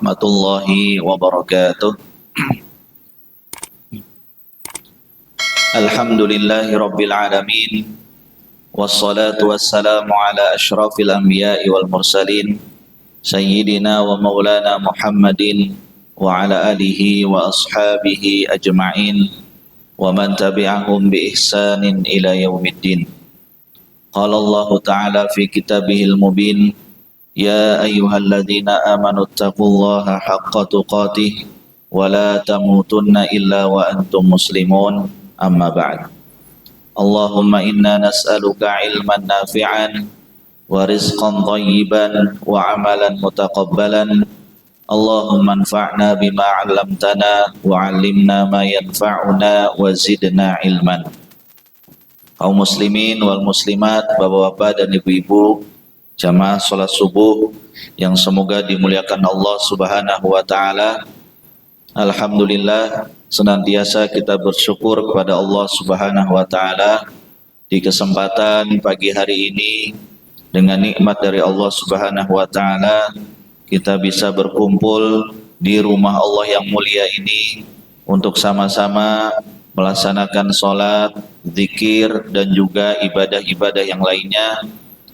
warahmatullahi wabarakatuh. Alhamdulillahi rabbil alamin. Wassalatu wassalamu ala ashrafil anbiya'i wal mursalin Sayyidina wa maulana Muhammadin wa ala alihi wa ashabihi ajma'in wa man tabi'ahum bi ihsanin ila yaumiddin. Qala Allah ta'ala fi kitabihil mubin, ya ayyuhalladzina amanu taqullaha haqqa tuqatih wa la tamutunna illa wa antum muslimun, amma ba'd. Allahumma inna nas'aluka ilman nafi'an wa rizqan thayyiban wa amalan mutaqabbalan. Allahumma anfa'na bima 'allamtana wa 'allimna ma yanfa'una wa zidna ilman. Kaum muslimin wal muslimat, bapak-bapak dan ibu-ibu, jamaah salat subuh yang semoga dimuliakan Allah Subhanahu wa taala. Alhamdulillah, senantiasa kita bersyukur kepada Allah Subhanahu wa taala di kesempatan pagi hari ini. Dengan nikmat dari Allah Subhanahu wa taala kita bisa berkumpul di rumah Allah yang mulia ini untuk sama-sama melaksanakan sholat, zikir, dan juga ibadah-ibadah yang lainnya.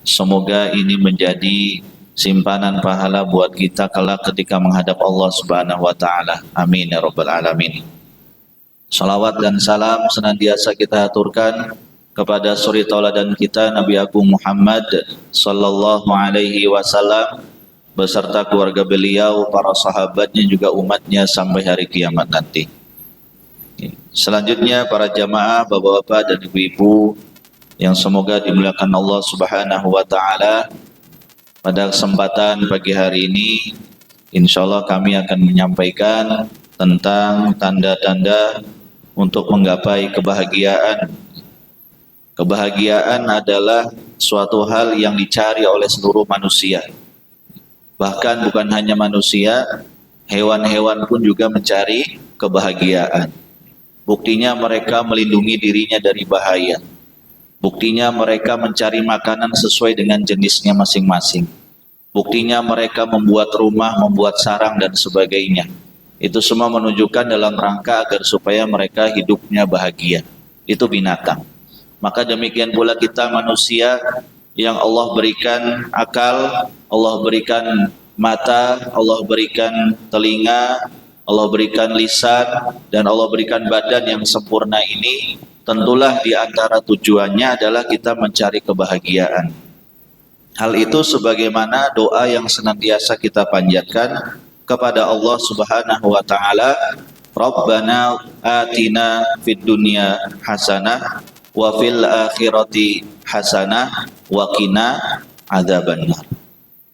Semoga ini menjadi simpanan pahala buat kita kelak ketika menghadap Allah Subhanahu wa taala. Amin ya rabbal alamin. Salawat dan salam senantiasa kita aturkan kepada suri tauladan kita Nabi Agung Muhammad sallallahu alaihi wasallam beserta keluarga beliau, para sahabatnya, juga umatnya sampai hari kiamat nanti. Selanjutnya para jamaah, bapak-bapak dan ibu-ibu yang semoga dimuliakan Allah Subhanahu wa taala, pada kesempatan pagi hari ini insyaallah kami akan menyampaikan tentang tanda-tanda untuk menggapai kebahagiaan. Kebahagiaan adalah suatu hal yang dicari oleh seluruh manusia. Bahkan bukan hanya manusia, hewan-hewan pun juga mencari kebahagiaan. Buktinya mereka melindungi dirinya dari bahaya. Buktinya mereka mencari makanan sesuai dengan jenisnya masing-masing. Buktinya mereka membuat rumah, membuat sarang dan sebagainya. Itu semua menunjukkan dalam rangka agar supaya mereka hidupnya bahagia. Itu binatang. Maka demikian pula kita manusia yang Allah berikan akal, Allah berikan mata, Allah berikan telinga, Allah berikan lisan, dan Allah berikan badan yang sempurna ini. Tentulah di antara tujuannya adalah kita mencari kebahagiaan. Hal itu sebagaimana doa yang senantiasa kita panjatkan kepada Allah Subhanahu wa taala, Rabbana atina fid dunya hasanah wa fil akhirati hasanah wa qina adzabannar.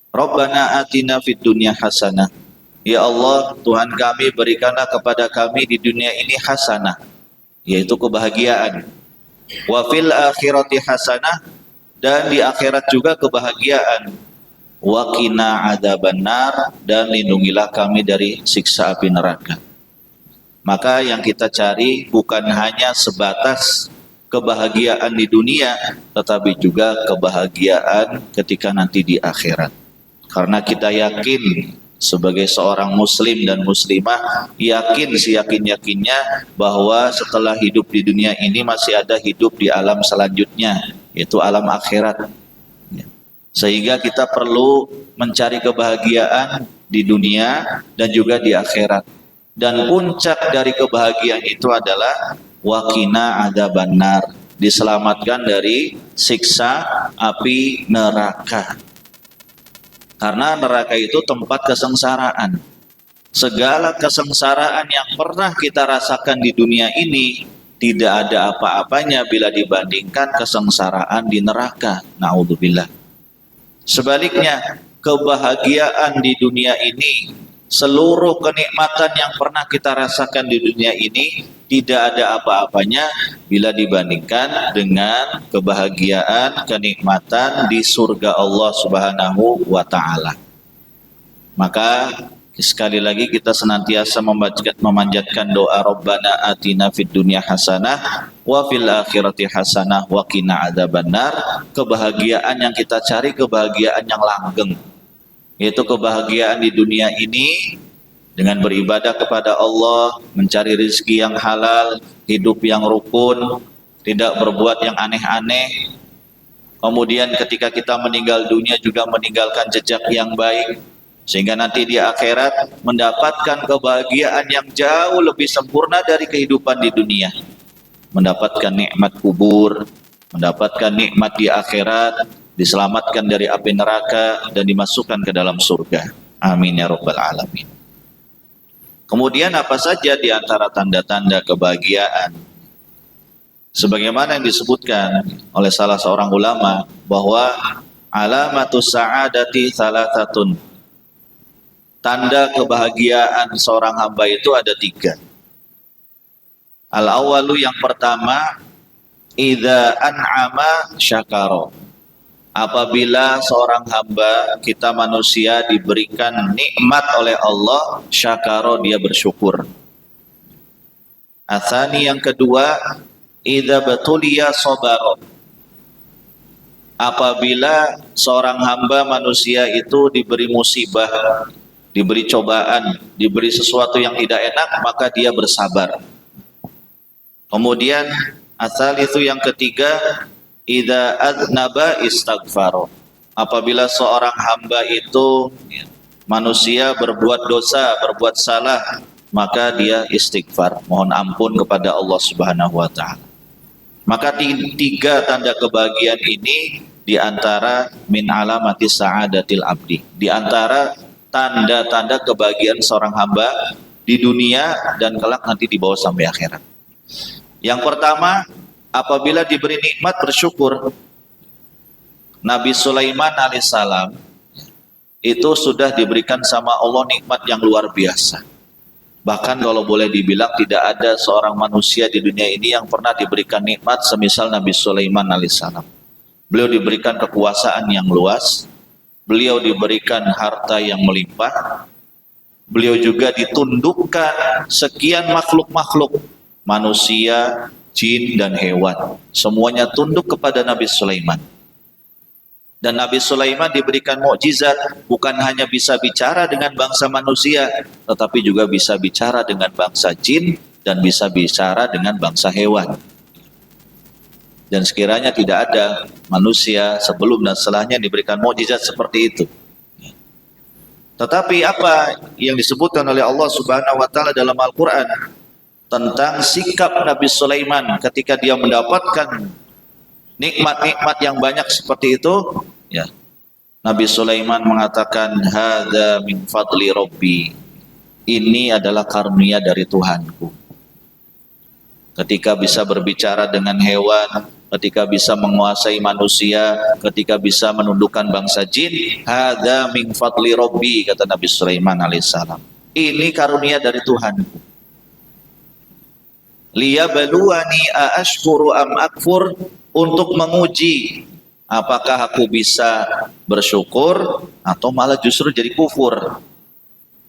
Rabbana atina fid dunya hasanah. Ya Allah, Tuhan kami, berikanlah kepada kami di dunia ini hasanah, yaitu kebahagiaan. Wa fil akhirati hasanah, dan di akhirat juga kebahagiaan. Wa qina adzabannar, dan lindungilah kami dari siksa api neraka. Maka yang kita cari bukan hanya sebatas kebahagiaan di dunia, tetapi juga kebahagiaan ketika nanti di akhirat. Karena kita yakin sebagai seorang muslim dan muslimah, yakin seyakin-yakinnya bahwa setelah hidup di dunia ini masih ada hidup di alam selanjutnya, yaitu alam akhirat. Sehingga kita perlu mencari kebahagiaan di dunia dan juga di akhirat. Dan puncak dari kebahagiaan itu adalah waqina adzabannar, diselamatkan dari siksa api neraka. Karena neraka itu tempat kesengsaraan. Segala kesengsaraan yang pernah kita rasakan di dunia ini tidak ada apa-apanya bila dibandingkan kesengsaraan di neraka. Na'udzubillah. Sebaliknya, kebahagiaan di dunia ini, seluruh kenikmatan yang pernah kita rasakan di dunia ini tidak ada apa-apanya bila dibandingkan dengan kebahagiaan, kenikmatan di surga Allah Subhanahu wa taala. Maka sekali lagi kita senantiasa memanjatkan doa Rabbana atina fid dunya hasanah wa fil akhirati hasanah wa qina adzabannar. Kebahagiaan yang kita cari kebahagiaan yang langgeng, yaitu kebahagiaan di dunia ini dengan beribadah kepada Allah, mencari rezeki yang halal, hidup yang rukun, tidak berbuat yang aneh-aneh. Kemudian ketika kita meninggal dunia juga meninggalkan jejak yang baik, sehingga nanti di akhirat mendapatkan kebahagiaan yang jauh lebih sempurna dari kehidupan di dunia. Mendapatkan nikmat kubur, mendapatkan nikmat di akhirat, diselamatkan dari api neraka dan dimasukkan ke dalam surga. Amin ya rabbal alamin. Kemudian apa saja di antara tanda-tanda kebahagiaan? Sebagaimana yang disebutkan oleh salah seorang ulama bahwa alamatus sa'adati thalathatun. Tanda kebahagiaan seorang hamba itu ada 3. Al-awwalu, yang pertama, idza an'ama syakara. Apabila seorang hamba, kita manusia, diberikan nikmat oleh Allah, syakara, dia bersyukur. Atsani, yang kedua, idza batuliya sabara. Apabila seorang hamba manusia itu diberi musibah, diberi cobaan, diberi sesuatu yang tidak enak, maka dia bersabar. Kemudian asal itu yang ketiga, idza adnaba istaghfar. Apabila seorang hamba itu manusia berbuat dosa, berbuat salah, maka dia istighfar, mohon ampun kepada Allah Subhanahu wa taala. Maka 3 tanda kebahagiaan ini di antara min alamati sa'adatil abdi, di antara tanda-tanda kebahagiaan seorang hamba di dunia dan kelak nanti dibawa sampai akhirat. Yang pertama, apabila diberi nikmat bersyukur. Nabi Sulaiman alaihissalam itu sudah diberikan sama Allah nikmat yang luar biasa. Bahkan kalau boleh dibilang tidak ada seorang manusia di dunia ini yang pernah diberikan nikmat semisal Nabi Sulaiman alaihissalam. Beliau diberikan kekuasaan yang luas, beliau diberikan harta yang melimpah, beliau juga ditundukkan sekian makhluk-makhluk, manusia, jin, dan hewan. Semuanya tunduk kepada Nabi Sulaiman. Dan Nabi Sulaiman diberikan mukjizat, bukan hanya bisa bicara dengan bangsa manusia, tetapi juga bisa bicara dengan bangsa jin dan bisa bicara dengan bangsa hewan. Dan sekiranya tidak ada manusia sebelum dan setelahnya diberikan mukjizat seperti itu. Tetapi apa yang disebutkan oleh Allah Subhanahu wa taala dalam Al-Qur'an tentang sikap Nabi Sulaiman ketika dia mendapatkan nikmat-nikmat yang banyak seperti itu, ya. Nabi Sulaiman mengatakan, hadza min fadli rabbi. Ini adalah karunia dari Tuhanku. Ketika bisa berbicara dengan hewan, ketika bisa menguasai manusia, ketika bisa menundukkan bangsa jin, hadza min fadli rabbi, kata Nabi Sulaiman alaihissalam. Ini karunia dari Tuhanku. Liyabluwani aashkuru am akfur, untuk menguji apakah aku bisa bersyukur atau malah justru jadi kufur.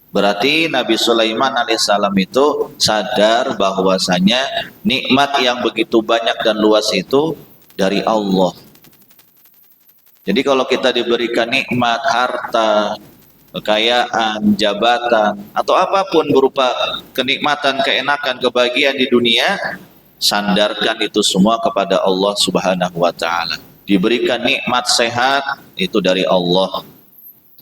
Berarti Nabi Sulaiman alaihissalam itu sadar bahwasanya nikmat yang begitu banyak dan luas itu dari Allah. Jadi kalau kita diberikan nikmat harta, kekayaan, jabatan, atau apapun berupa kenikmatan, keenakan, kebahagiaan di dunia, sandarkan itu semua kepada Allah Subhanahu wa taala. Diberikan nikmat sehat, itu dari Allah.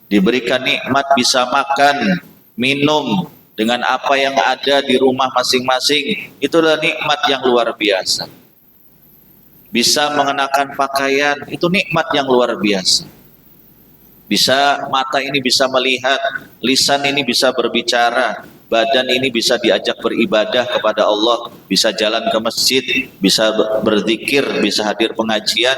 Diberikan nikmat bisa makan, minum dengan apa yang ada di rumah masing-masing, itu adalah nikmat yang luar biasa. Bisa mengenakan pakaian, itu nikmat yang luar biasa. Bisa mata ini bisa melihat, lisan ini bisa berbicara, badan ini bisa diajak beribadah kepada Allah, bisa jalan ke masjid, bisa berzikir, bisa hadir pengajian.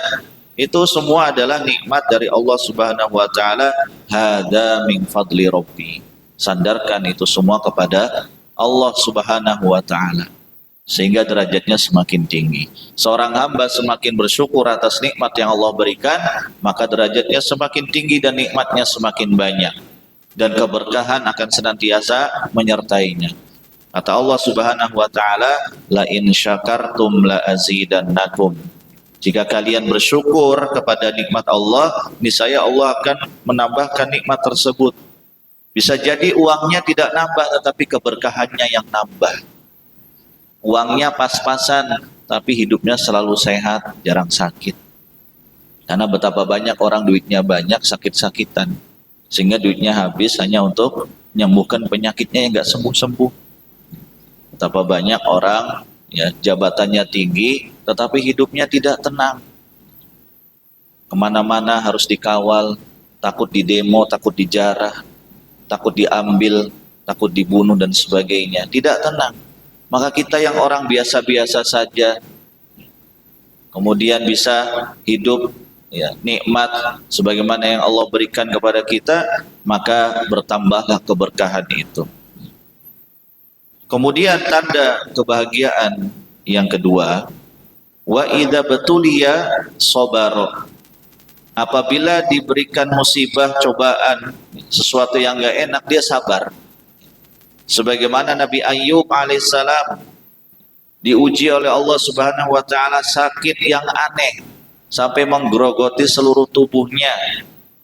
Itu semua adalah nikmat dari Allah Subhanahu wa taala. Hadza min fadli rabbi. Sandarkan itu semua kepada Allah Subhanahu wa taala, sehingga derajatnya semakin tinggi. Seorang hamba semakin bersyukur atas nikmat yang Allah berikan, maka derajatnya semakin tinggi dan nikmatnya semakin banyak, dan keberkahan akan senantiasa menyertainya. Kata Allah Subhanahu wa taala, la in syakartum la azidannakum. Jika kalian bersyukur kepada nikmat Allah, niscaya Allah akan menambahkan nikmat tersebut. Bisa jadi uangnya tidak nambah, tetapi keberkahannya yang nambah. Uangnya pas-pasan, tapi hidupnya selalu sehat, jarang sakit. Karena betapa banyak orang duitnya banyak, sakit-sakitan. Sehingga duitnya habis hanya untuk menyembuhkan penyakitnya yang nggak sembuh-sembuh. Betapa banyak orang ya jabatannya tinggi, tetapi hidupnya tidak tenang. Kemana-mana harus dikawal, takut didemo, takut dijarah, takut diambil, takut dibunuh dan sebagainya. Tidak tenang. Maka kita yang orang biasa-biasa saja, kemudian bisa hidup ya, nikmat sebagaimana yang Allah berikan kepada kita, maka bertambahlah keberkahan itu. Kemudian tanda kebahagiaan yang kedua, wa idza betuliya sabar. Apabila diberikan musibah, cobaan, sesuatu yang enggak enak, dia sabar. Sebagaimana Nabi Ayyub alaihissalam diuji oleh Allah Subhanahu wa taala sakit yang aneh sampai menggerogoti seluruh tubuhnya,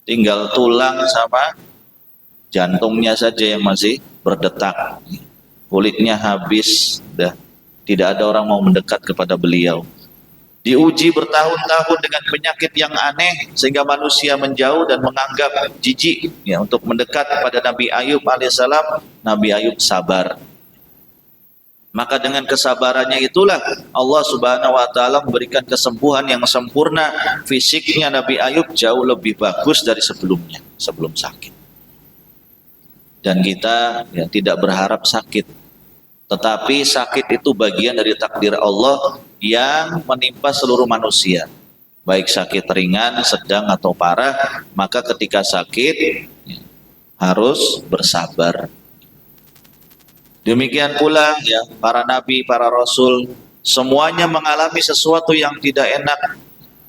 tinggal tulang sama jantungnya saja yang masih berdetak, kulitnya habis, dah tidak ada orang mau mendekat kepada beliau. Diuji bertahun-tahun dengan penyakit yang aneh sehingga manusia menjauh dan menganggap jijik ya untuk mendekat kepada Nabi Ayub alaihissalam. Nabi Ayub sabar. Maka dengan kesabarannya itulah Allah Subhanahu wa taala memberikan kesembuhan yang sempurna. Fisiknya Nabi Ayub jauh lebih bagus dari sebelumnya, sebelum sakit. Dan kita ya tidak berharap sakit. Tetapi sakit itu bagian dari takdir Allah yang menimpa seluruh manusia. Baik sakit ringan, sedang atau parah, maka ketika sakit ya, harus bersabar. Demikian pula ya para nabi, para rasul, semuanya mengalami sesuatu yang tidak enak,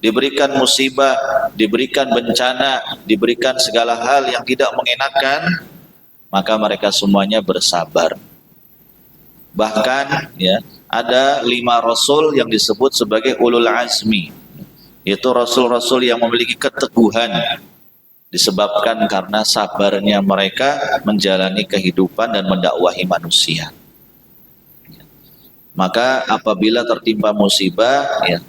diberikan musibah, diberikan bencana, diberikan segala hal yang tidak mengenakan, maka mereka semuanya bersabar. Bahkan ya ada 5 rasul yang disebut sebagai ulul azmi, yaitu rasul-rasul yang memiliki keteguhan disebabkan karena sabarnya mereka menjalani kehidupan dan mendakwahi manusia. Maka apabila tertimpa musibah ya,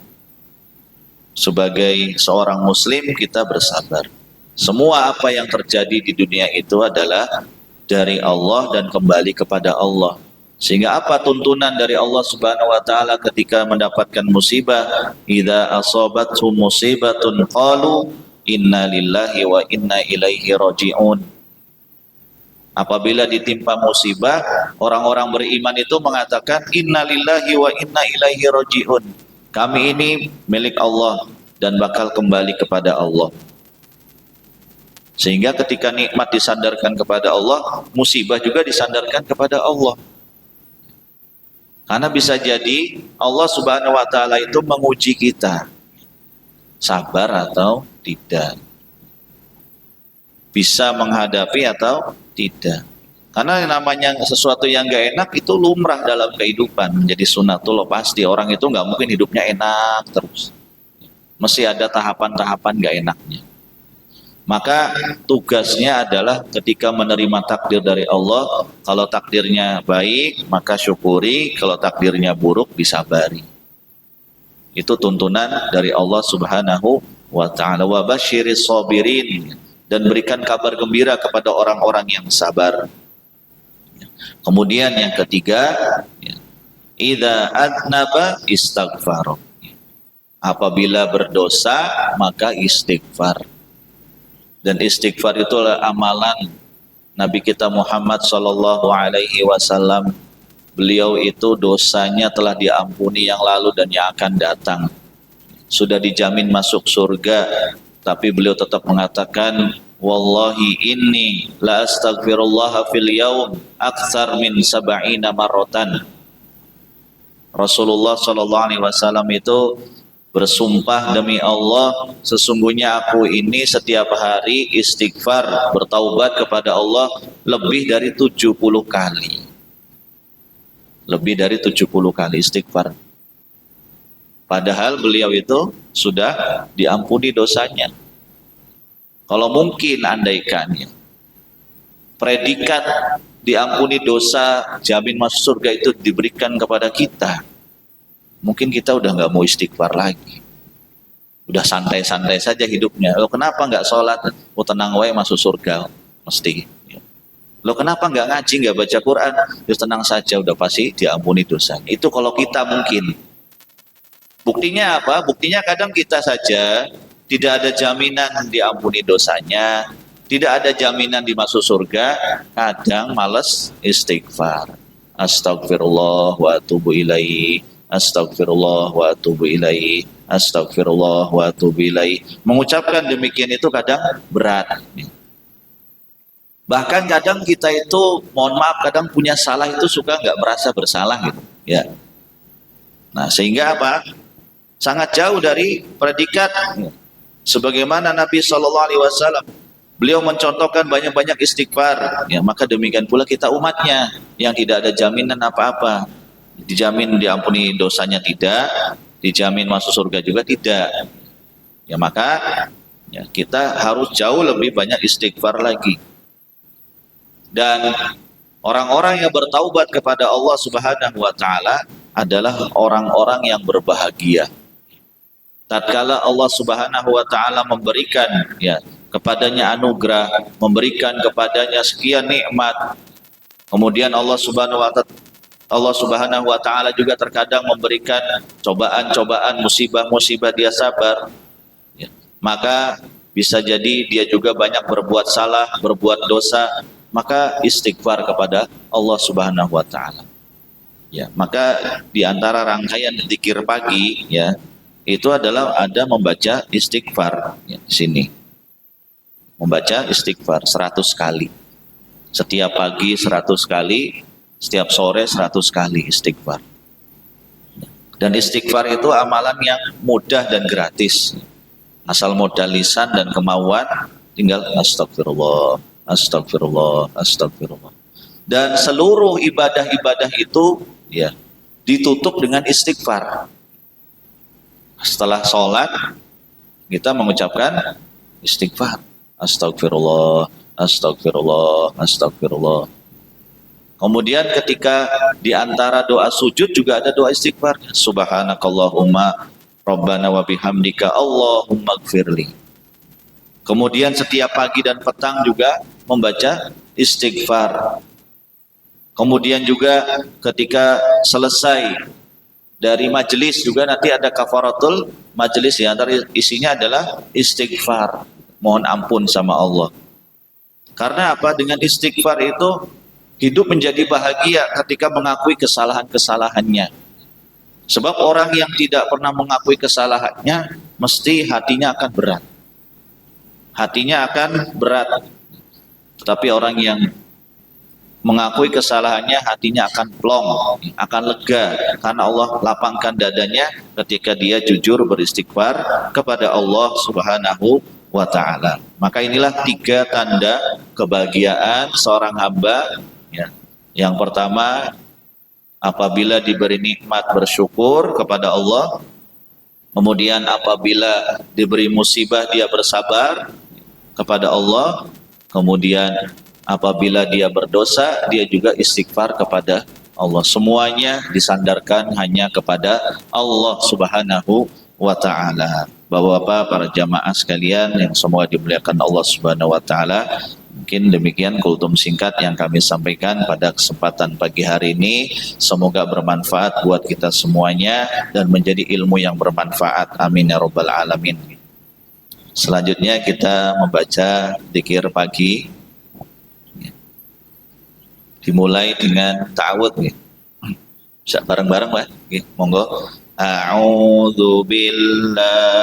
sebagai seorang muslim kita bersabar. Semua apa yang terjadi di dunia itu adalah dari Allah dan kembali kepada Allah. Sehingga apa tuntunan dari Allah Subhanahu wa taala ketika mendapatkan musibah? Idza asabathum musibatun qalu inna lillahi wa inna ilaihi raji'un. Apabila ditimpa musibah, orang-orang beriman itu mengatakan inna lillahi wa inna ilaihi raji'un. Kami ini milik Allah dan bakal kembali kepada Allah. Sehingga ketika nikmat disandarkan kepada Allah, musibah juga disandarkan kepada Allah. Karena bisa jadi Allah Subhanahu wa taala itu menguji kita sabar atau tidak, bisa menghadapi atau tidak. Karena yang namanya sesuatu yang gak enak itu lumrah dalam kehidupan, menjadi sunatullah. Pasti orang itu gak mungkin hidupnya enak terus, mesti ada tahapan-tahapan gak enaknya. Maka tugasnya adalah ketika menerima takdir dari Allah, kalau takdirnya baik maka syukuri, kalau takdirnya buruk disabari. Itu tuntunan dari Allah Subhanahu wa ta'ala. Wa basyiris sabirin, dan berikan kabar gembira kepada orang-orang yang sabar. Kemudian yang ketiga, idza adnaba istaghfar. Apabila berdosa maka istighfar. Dan istighfar itulah amalan Nabi kita Muhammad sallallahu alaihi wasallam. Beliau itu dosanya telah diampuni yang lalu dan yang akan datang. Sudah dijamin masuk surga, tapi beliau tetap mengatakan, wallahi inni la astaghfirullah fil yaum aktsar min 70 marratan. Rasulullah sallallahu alaihi wasallam itu bersumpah, demi Allah, sesungguhnya aku ini setiap hari istighfar, bertaubat kepada Allah lebih dari 70 kali. Lebih dari 70 kali istighfar. Padahal beliau itu sudah diampuni dosanya. Kalau mungkin andaikannya predikat diampuni dosa, jamin masuk surga itu diberikan kepada kita, mungkin kita udah nggak mau istighfar lagi. Udah santai-santai saja hidupnya. Lo kenapa nggak sholat? Oh tenang wae masuk surga mesti. Lo kenapa nggak ngaji, nggak baca Quran? Ya tenang saja, udah pasti diampuni dosa. Itu kalau kita mungkin. Buktinya apa? Buktinya kadang kita saja tidak ada jaminan diampuni dosanya, tidak ada jaminan dimasuk surga, kadang males istighfar. Astagfirullah wa atubu ilaihi. Astagfirullah wa atubu ilaihi. Astagfirullah wa atubu ilaihi. Mengucapkan demikian itu kadang berat. Bahkan kadang kita itu, mohon maaf, kadang punya salah itu suka nggak merasa bersalah gitu. Ya. Nah sehingga apa? Sangat jauh dari predikat. Sebagaimana Nabi Shallallahu Alaihi Wasallam, beliau mencontohkan banyak-banyak istighfar. Ya, maka demikian pula kita umatnya yang tidak ada jaminan apa-apa. Dijamin diampuni dosanya tidak, dijamin masuk surga juga tidak. Ya maka ya, kita harus jauh lebih banyak istighfar lagi. Dan orang-orang yang bertaubat kepada Allah Subhanahu wa taala adalah orang-orang yang berbahagia. Tatkala Allah Subhanahu wa taala memberikan ya kepadanya anugerah, memberikan kepadanya sekian nikmat. Kemudian Allah Subhanahu wa taala juga terkadang memberikan cobaan-cobaan, musibah-musibah, dia sabar. Ya. Maka bisa jadi dia juga banyak berbuat salah, berbuat dosa, maka istighfar kepada Allah Subhanahu wa taala. Ya, maka di antara rangkaian zikir pagi ya, itu adalah ada membaca istighfar ya, di sini. Membaca istighfar 100 kali. Setiap pagi 100 kali, setiap sore 100 kali istighfar. Dan istighfar itu amalan yang mudah dan gratis. Asal modal lisan dan kemauan, tinggal astagfirullah, astagfirullah, astagfirullah. Dan seluruh ibadah-ibadah itu ya ditutup dengan istighfar. Setelah sholat kita mengucapkan istighfar, astagfirullah, astagfirullah, astagfirullah. Kemudian ketika di antara doa sujud juga ada doa istighfar, subhanakallahumma rabbana wa bihamdika allahumma gfirli. Kemudian setiap pagi dan petang juga membaca istighfar. Kemudian juga ketika selesai dari majelis juga nanti ada kafaratul majelis, ya, antara isinya adalah istighfar, mohon ampun sama Allah. Karena apa? Dengan istighfar itu hidup menjadi bahagia ketika mengakui kesalahan-kesalahannya. Sebab orang yang tidak pernah mengakui kesalahannya mesti hatinya akan berat. Hatinya akan berat. Tetapi orang yang mengakui kesalahannya, hatinya akan plong, akan lega, karena Allah lapangkan dadanya ketika dia jujur beristighfar kepada Allah Subhanahu wa ta'ala. Maka inilah 3 tanda kebahagiaan seorang hamba ya. Yang pertama, apabila diberi nikmat bersyukur kepada Allah. Kemudian apabila diberi musibah dia bersabar kepada Allah. Kemudian apabila dia berdosa, dia juga istighfar kepada Allah. Semuanya disandarkan hanya kepada Allah Subhanahu wa ta'ala. Bapak-bapak, para jamaah sekalian yang semua dimuliakan Allah Subhanahu wa ta'ala, mungkin demikian kultum singkat yang kami sampaikan pada kesempatan pagi hari ini. Semoga bermanfaat buat kita semuanya dan menjadi ilmu yang bermanfaat. Amin ya rabbal alamin. Selanjutnya kita membaca zikir pagi. Dimulai dengan ta'awudz ya. Bisa bareng-bareng Pak. Monggo. A'udzu billahi